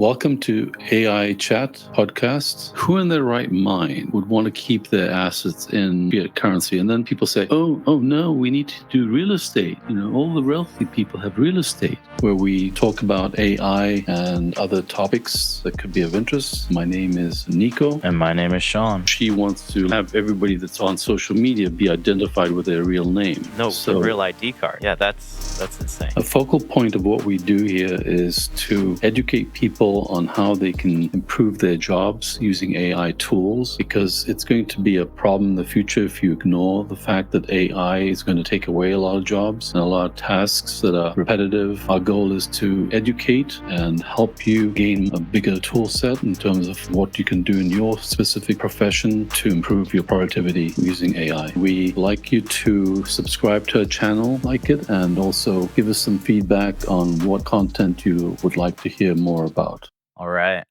Welcome to AI Chat Podcast. Who in their right mind would want to keep their assets in fiat currency? And then people say, oh no, we need to do real estate. All the wealthy people have real estate, where we talk about AI and other topics that could be of interest. My name is Nico. And my name is Sean. She wants to have everybody that's on social media be identified with their real name. The real ID card. Yeah, that's insane. A focal point of what we do here is to educate people on how they can improve their jobs using AI tools, because it's going to be a problem in the future if you ignore the fact that AI is going to take away a lot of jobs and a lot of tasks that are repetitive. Our goal is to educate and help you gain a bigger tool set in terms of what you can do in your specific profession to improve your productivity using AI. We like you to subscribe to our channel, like it, and also give us some feedback on what content you would like to hear more about. All right.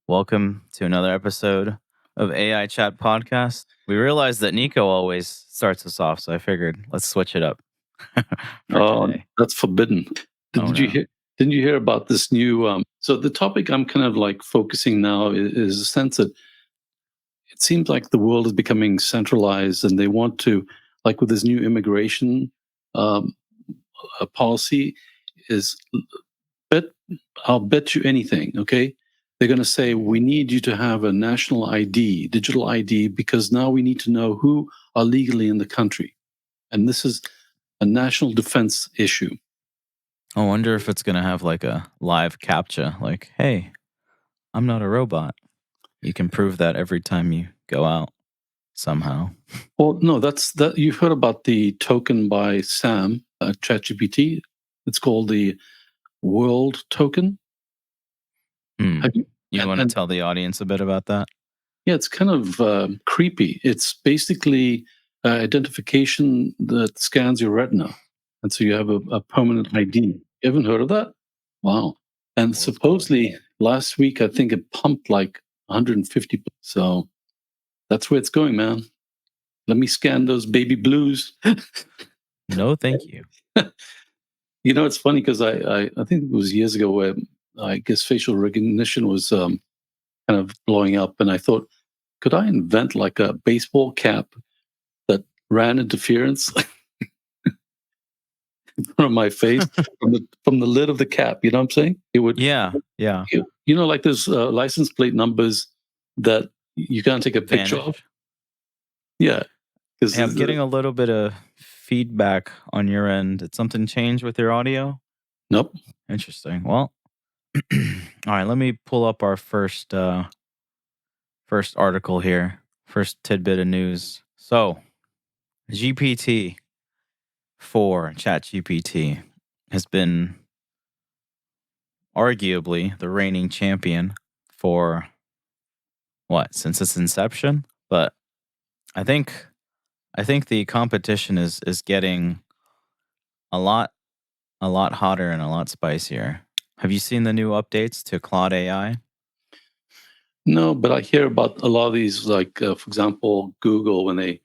Welcome to another episode of AI Chat Podcast. We realized that Nico always starts us off, so I figured let's switch it up for today. That's forbidden. Didn't you hear about this new... So the topic I'm kind of like focusing now is a sense that it seems like the world is becoming centralized, and they want to, like with this new immigration policy, is I'll bet you anything, okay? They're going to say, we need you to have a national ID, digital ID, because now we need to know who are legally in the country. And this is a national defense issue. I wonder if it's going to have like a live CAPTCHA, like, hey, I'm not a robot. You can prove that every time you go out somehow. Well, no, that's that. You've heard about the token by Sam at Chat GPT. It's called the World Token. You want to tell the audience a bit about that? Yeah, it's kind of creepy. It's basically identification that scans your retina. And so you have a permanent ID. You haven't heard of that? Wow. And supposedly last week, I think it pumped like 150. So that's where it's going, man. Let me scan those baby blues. No, thank you. It's funny because I think it was years ago where I guess facial recognition was kind of blowing up. And I thought, could I invent like a baseball cap that ran interference from my face, from the lid of the cap? You know what I'm saying? It would. Yeah. Like there's license plate numbers that you can't take a picture of. Yeah. Hey, I'm getting a little bit of feedback on your end. Did something change with your audio? Nope. Interesting. Well, all right. Let me pull up our first article here. First tidbit of news. So, GPT 4, Chat GPT, has been arguably the reigning champion for since its inception. But I think the competition is getting a lot hotter and a lot spicier. Have you seen the new updates to Claude AI? No, but I hear about a lot of these, like, for example, Google, when they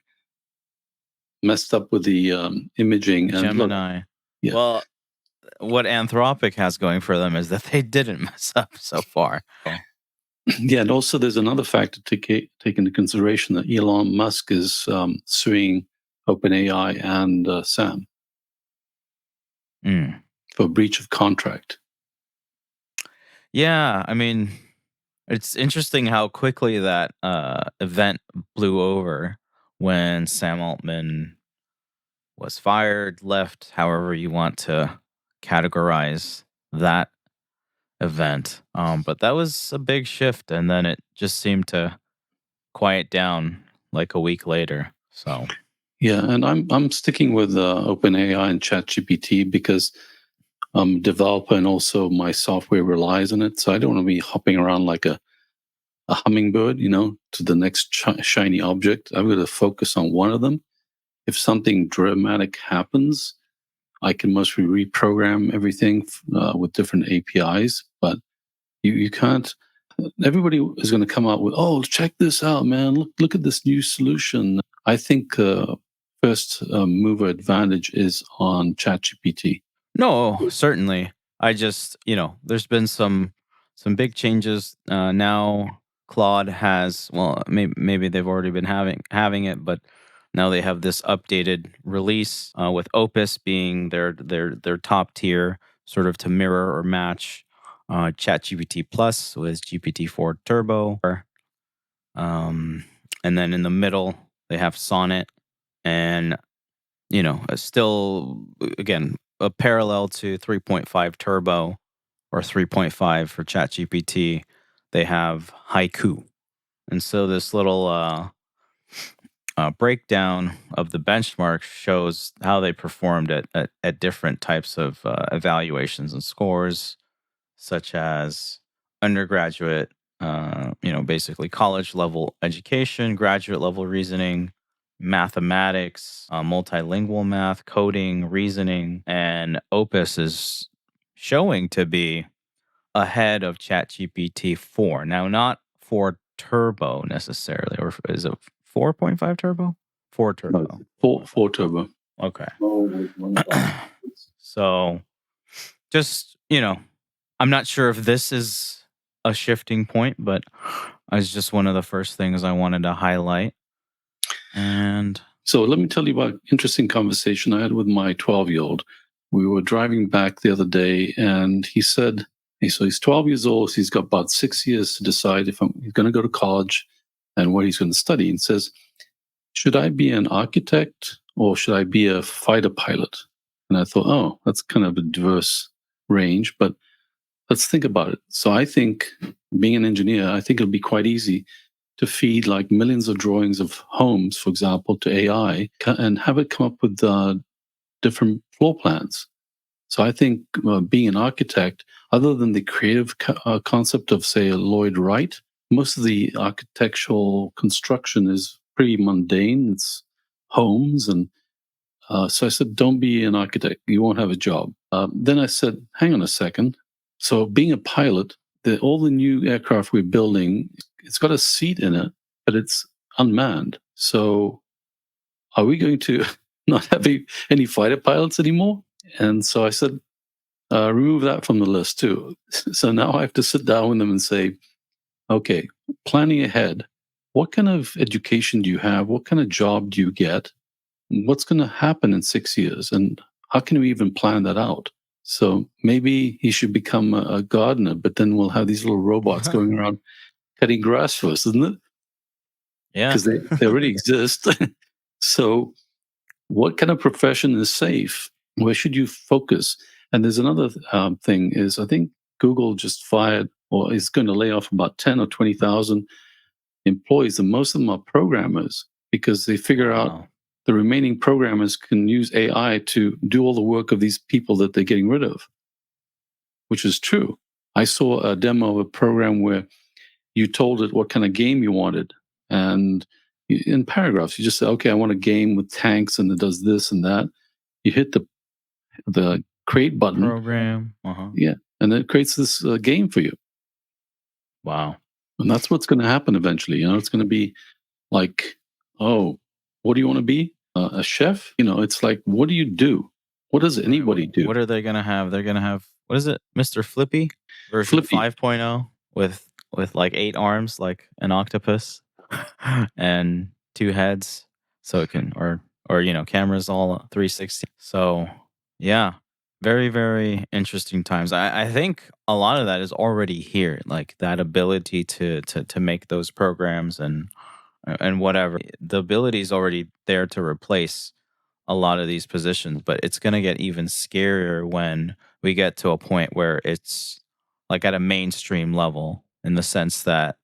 messed up with the imaging. And Gemini. Yeah. Well, what Anthropic has going for them is that they didn't mess up so far. Yeah, and also there's another factor to take into consideration, that Elon Musk is suing OpenAI and Sam for breach of contract. Yeah, I mean, it's interesting how quickly that event blew over when Sam Altman was fired, left, however you want to categorize that event. But that was a big shift, and then it just seemed to quiet down like a week later. So yeah, and I'm sticking with OpenAI and Chat GPT because I'm a developer and also my software relies on it. So I don't want to be hopping around like a hummingbird, to the next shiny object. I'm going to focus on one of them. If something dramatic happens, I can mostly reprogram everything with different APIs, but you can't. Everybody is going to come out with, oh, check this out, man. Look at this new solution. I think first mover advantage is on ChatGPT. no, certainly. I just, there's been some some big changes. Now Claude has, well, maybe they've already been having it, but now they have this updated release with Opus being their top tier, sort of to mirror or match Chat GPT Plus with GPT 4 Turbo. And then in the middle they have Sonnet, and still again a parallel to 3.5 Turbo or 3.5 for ChatGPT. They have Haiku, and so this little breakdown of the benchmark shows how they performed at different types of evaluations and scores, such as undergraduate, basically college level education, graduate level reasoning, mathematics, multilingual math, coding, reasoning, and Opus is showing to be ahead of ChatGPT 4. Now, not 4 Turbo necessarily, or is it 4.5 Turbo? 4 No, Turbo. four turbo. Okay. So, just, I'm not sure if this is a shifting point, but it's just one of the first things I wanted to highlight. And so let me tell you about an interesting conversation I had with my 12-year-old. We were driving back the other day, and he said, hey, so he's 12 years old. So he's got about 6 years to decide if he's going to go to college and what he's going to study. And says, should I be an architect or should I be a fighter pilot? And I thought, oh, that's kind of a diverse range, but let's think about it. So I think being an engineer, I think it'll be quite easy to feed like millions of drawings of homes, for example, to AI and have it come up with different floor plans. So I think being an architect, other than the creative concept of, say, Lloyd Wright, most of the architectural construction is pretty mundane. It's homes. And so I said, don't be an architect. You won't have a job. Then I said, hang on a second. So being a pilot, all the new aircraft we're building, it's got a seat in it, but it's unmanned. So are we going to not have any fighter pilots anymore? And so I said, remove that from the list too. So now I have to sit down with them and say, okay, planning ahead, what kind of education do you have? What kind of job do you get? What's going to happen in 6 years? And how can we even plan that out? So maybe he should become a gardener, but then we'll have these little robots going around cutting grass for us, isn't it? yeah, Because they already exist. So what kind of profession is safe? Where should you focus? And there's another thing is I think Google just fired or is going to lay off about 10 or 20,000 employees, and most of them are programmers because they figure out the remaining programmers can use AI to do all the work of these people that they're getting rid of, which is true. I saw a demo of a program where you told it what kind of game you wanted. And in paragraphs, you just say, okay, I want a game with tanks and it does this and that. You hit the create button. Program. Yeah. And it creates this game for you. Wow. And that's what's going to happen eventually. It's going to be like, oh, what do you want to be? A chef? It's like, what do you do? What does anybody do? What are they going to have? They're going to have, what is it? Mr. Flippy version Flippy. 5.0 with like 8 arms, like an octopus and 2 heads. So it can, or cameras all 360. So yeah, very, very interesting times. I think a lot of that is already here, like that ability to make those programs and whatever. The ability is already there to replace a lot of these positions, but it's going to get even scarier when we get to a point where it's like at a mainstream level, in the sense that,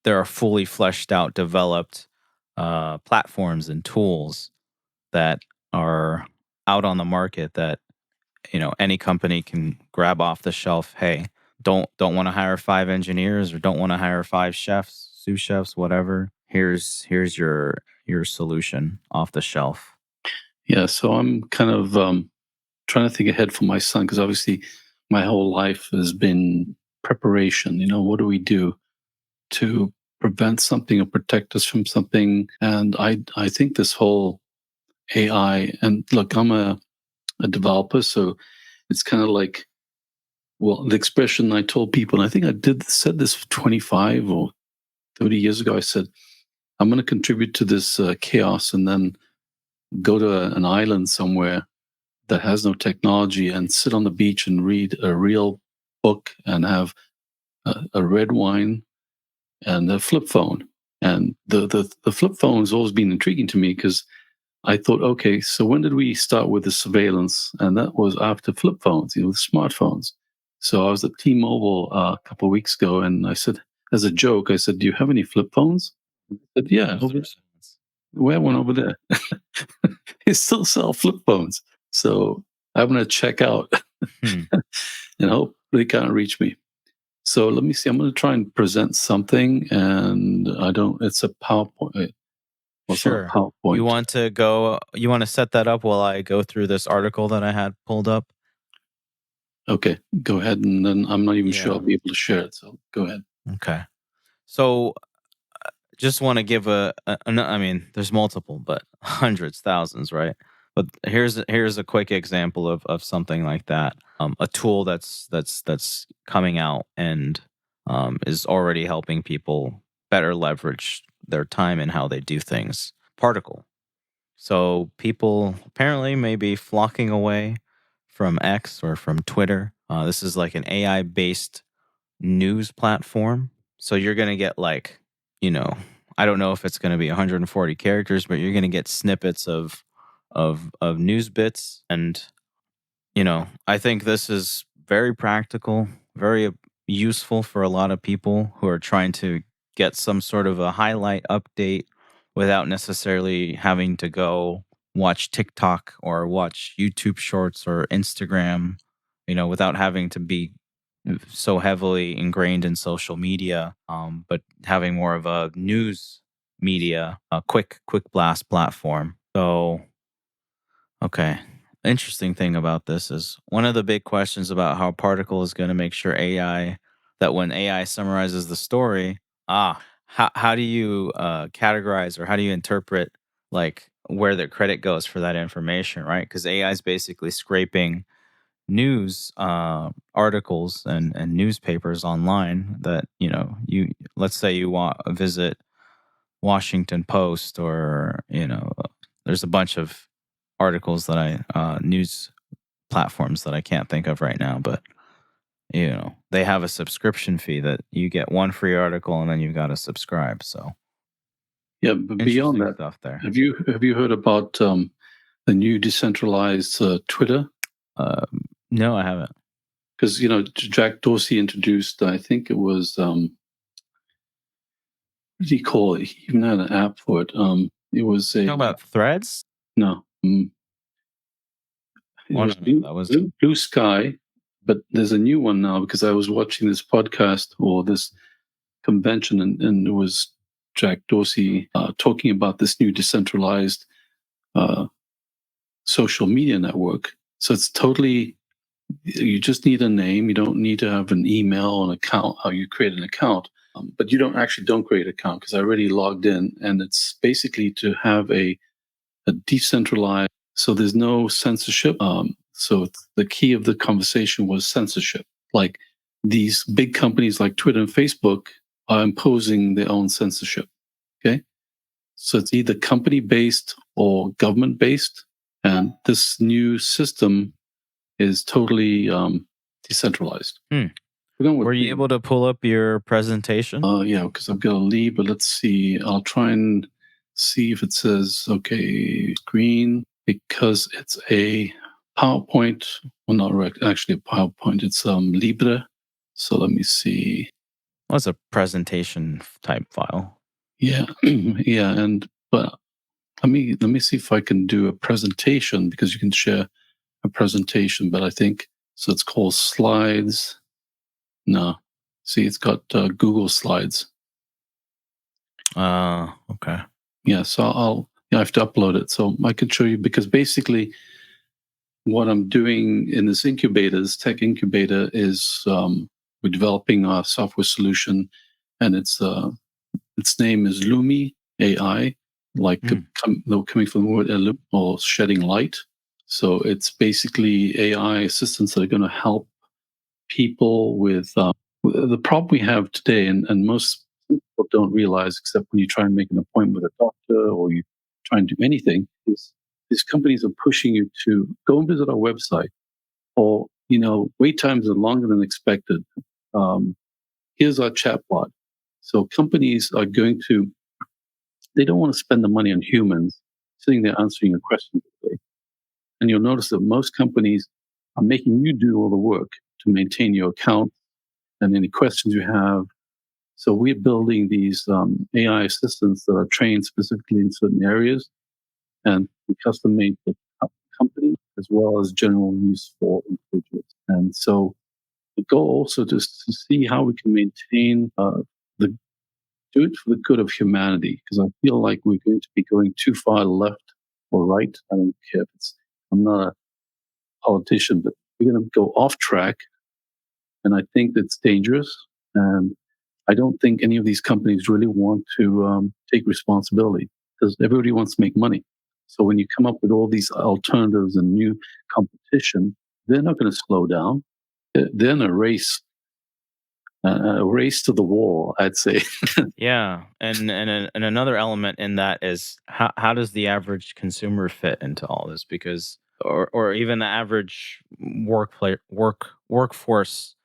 there are fully fleshed out, developed platforms and tools that are out on the market that, any company can grab off the shelf. Hey, don't want to hire 5 engineers or don't want to hire 5 chefs, sous chefs, whatever. Here's your solution off the shelf. Yeah, so I'm kind of trying to think ahead for my son because obviously my whole life has been preparation. What do we do to prevent something or protect us from something? And I think this whole AI, and look, I'm a developer, so it's kind of like Well, the expression I told people, and I think said this 25 or 30 years ago, I said, I'm going to contribute to this chaos and then go to an island somewhere that has no technology and sit on the beach and read a real book and have a red wine and a flip phone. And the flip phone has always been intriguing to me because I thought, okay, so when did we start with the surveillance? And that was after flip phones, the smartphones. So I was at T-Mobile a couple of weeks ago, and I said, as a joke, I said, "Do you have any flip phones?" I said, "Yeah, we have one over there." They still sell flip phones, so I'm going to check out Hmm. and hope they can't reach me. So let me see. I'm going to try and present something, and I don't. It's a PowerPoint. Well, it's not a Sure. You PowerPoint. want to set that up while I go through this article that I had pulled up? Okay, go ahead, and then I'm not even sure Yeah. I'll be able to share it. So go ahead. Okay. So just want to give I mean, there's multiple, but hundreds, thousands, right? But here's a quick example of something like that. A tool that's coming out and is already helping people better leverage their time and how they do things. Particle. So people apparently may be flocking away from X or from Twitter. This is like an AI based news platform. So you're going to get like, you know, I don't know if it's going to be 140 characters, but you're going to get snippets of news bits. And I think this is very practical, very useful for a lot of people who are trying to get some sort of a highlight update without necessarily having to go watch TikTok or watch YouTube shorts or Instagram, without having to be so heavily ingrained in social media, but having more of a news media, a quick blast platform. So, okay. Interesting thing about this is one of the big questions about how Particle is going to make sure that when AI summarizes the story, how do you categorize or how do you interpret like where the credit goes for that information, right? Because AI is basically scraping news articles and newspapers online that you let's say you want to visit Washington Post or there's a bunch of articles that I news platforms that I can't think of right now, but they have a subscription fee that you get one free article and then you've got to subscribe. So Yeah, but beyond interesting that, stuff there. have you heard about the new decentralized Twitter? No, I haven't. Because Jack Dorsey introduced, I think it was what did he call it? He even had an app for it. It was Talk about Threads. no, it Oh, was no, that was Blue Sky, but there's a new one now because I was watching this podcast or this convention, and it was Jack Dorsey talking about this new decentralized uh, social media network. So it's totally, you just need a name. You don't need to have an email, an account, how you create an account. But you don't create an account because I already logged in, and it's basically to have a decentralized, so there's no censorship. So the key of the conversation was censorship. Like these big companies like Twitter and Facebook are imposing their own censorship. Okay. So it's either company based or government based. And this new system is totally decentralized. Hmm. Were you able to pull up your presentation? Yeah, because I've got to leave, but let's see. I'll try and see if it says, okay, screen, because it's a PowerPoint. Well, not actually a PowerPoint. It's Libre. So let me see. Well, it's a presentation type file. Yeah, yeah, but let me see if I can do a presentation because you can share a presentation. But I think so. It's called Slides. No, see, it's got Google Slides. Okay. Yeah, so I have to upload it. So I can show you because basically what I'm doing in this tech incubator, is we're developing a software solution, and its name is Lumi AI, like coming from the word or shedding light. So it's basically AI assistants that are going to help people with the problem we have today, and most people don't realize, except when you try and make an appointment with a doctor or you try and do anything, is these companies are pushing you to go and visit our website, or wait times are longer than expected. Here's our chatbot. So companies are going to, they don't want to spend the money on humans sitting there answering your questions. And you'll notice that most companies are making you do all the work to maintain your account and any questions you have. So we're building these AI assistants that are trained specifically in certain areas, and we custom made for companies as well as general use for individuals. And so the goal also is to see how we can maintain the do it for the good of humanity, because I feel like we're going to be going too far left or right. I don't care if I'm not a politician, but we're going to go off track. And I think that's dangerous. And I don't think any of these companies really want to take responsibility, because everybody wants to make money. So when you come up with all these alternatives and new competition, they're not going to slow down. They're in a race to the wall, I'd say. Yeah, and another element in that is how does the average consumer fit into all this? Because or even the average workforce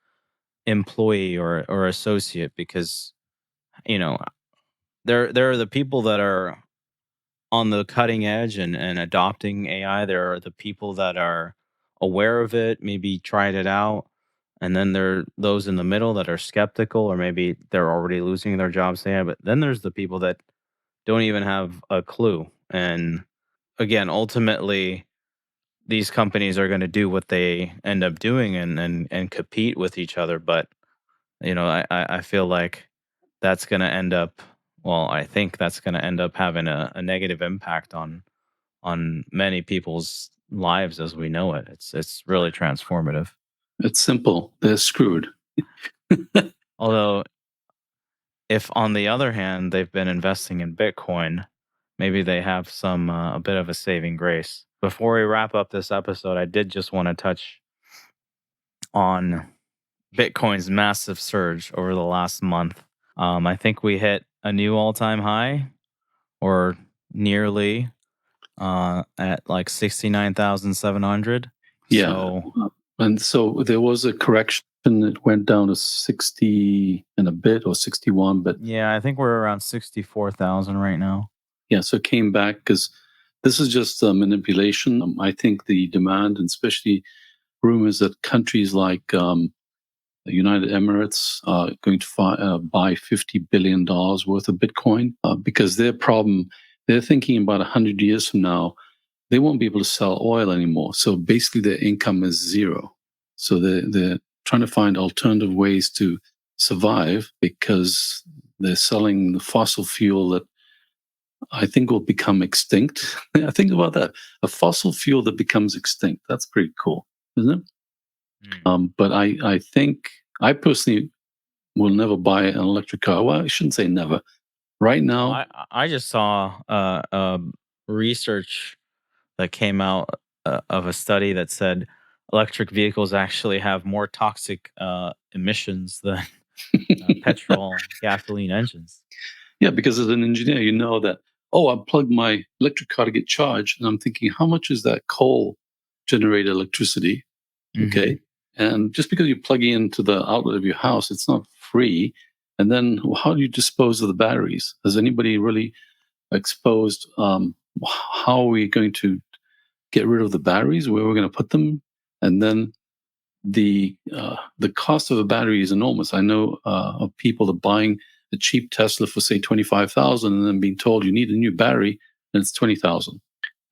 employee or associate, because you know there are the people that are on the cutting edge and adopting AI. There are the people that are aware of it, maybe tried it out. And then there are those in the middle that are skeptical, or maybe they're already losing their jobs to AI. But then there's the people that don't even have a clue. And again, ultimately, these companies are going to do what they end up doing and compete with each other. But I feel like that's going to end up. Well, I think that's going to end up having a negative impact on many people's lives as we know it. It's really transformative. It's simple. They're screwed. Although, if on the other hand they've been investing in Bitcoin, maybe they have some a bit of a saving grace. Before we wrap up this episode, I did just want to touch on Bitcoin's massive surge over the last month. I think we hit a new all-time high, or nearly, at like 69,700. Yeah. So And so there was a correction. It went down to 60 and a bit, or 61, but yeah, I think we're around 64,000 right now. yeah, so it came back because this is just manipulation. I think the demand, and especially rumors that countries like the United Emirates are going to buy $50 billion worth of Bitcoin, because their problem, they're thinking about 100 years from now, they won't be able to sell oil anymore. So basically their income is zero. So they're trying to find alternative ways to survive, because they're selling the fossil fuel that I think will become extinct. I think about that. A fossil fuel that becomes extinct. That's pretty cool, isn't it? But I think I personally will never buy an electric car. Well, I shouldn't say never. Right Well, now, I just saw research that came out of a study that said electric vehicles actually have more toxic emissions than petrol, gasoline engines. yeah, because as an engineer, you know that, oh, I plugged my electric car to get charged. And I'm thinking, how much is that coal generated electricity? Okay. And just because you plug into the outlet of your house, it's not free. And then how do you dispose of the batteries? Has anybody really exposed how are we going to get rid of the batteries, where we're going to put them? And then the cost of a battery is enormous. I know of people that buying a cheap Tesla for say 25,000, and then being told you need a new battery, and it's 20,000.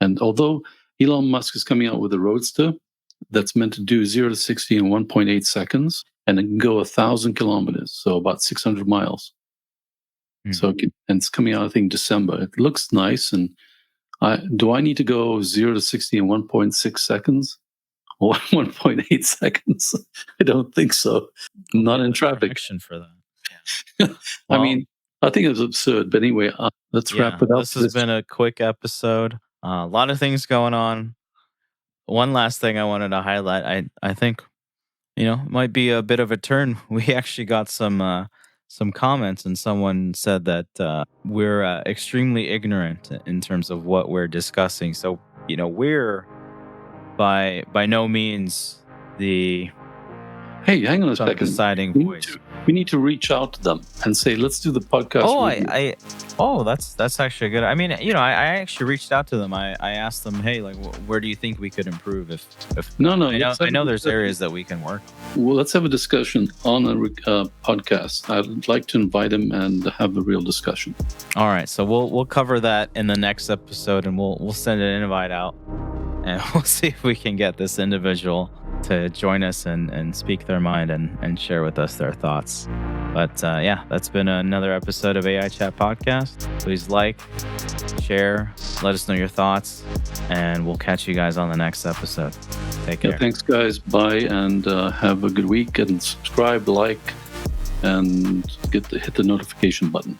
And although Elon Musk is coming out with a Roadster that's meant to do 0 to 60 in 1.8 seconds, and it can go 1,000 kilometers, so about 600 miles. So and it's coming out, I think, December. It looks nice, and do I need to go 0 to 60 in 1.6 seconds? 1.8 seconds? I don't think so. Not in traffic. Connection for that. I Well, mean, I think it's absurd. But anyway, let's wrap it up. This has been a quick episode. A lot of things going on. One last thing I wanted to highlight. I think it might be a bit of a turn. We actually got some comments, and someone said that we're extremely ignorant in terms of what we're discussing. So, we're by no means the Hey, hang on a second. deciding voice. We need to reach out to them and say, let's do the podcast. That's actually good. I mean, I actually reached out to them. I asked them, hey, like, where do you think we could improve? If No, I know there's areas that we can work on. Well, let's have a discussion on a podcast. I'd like to invite them and have a real discussion. All right, so we'll cover that in the next episode, and we'll send an invite out, and we'll see if we can get this individual to join us and speak their mind and share with us their thoughts. But yeah, that's been another episode of AI Chat Podcast. Please like, share, let us know your thoughts, and we'll catch you guys on the next episode. Take care. Yeah, thanks, guys. Bye, and have a good week. And subscribe, like, and hit the notification button.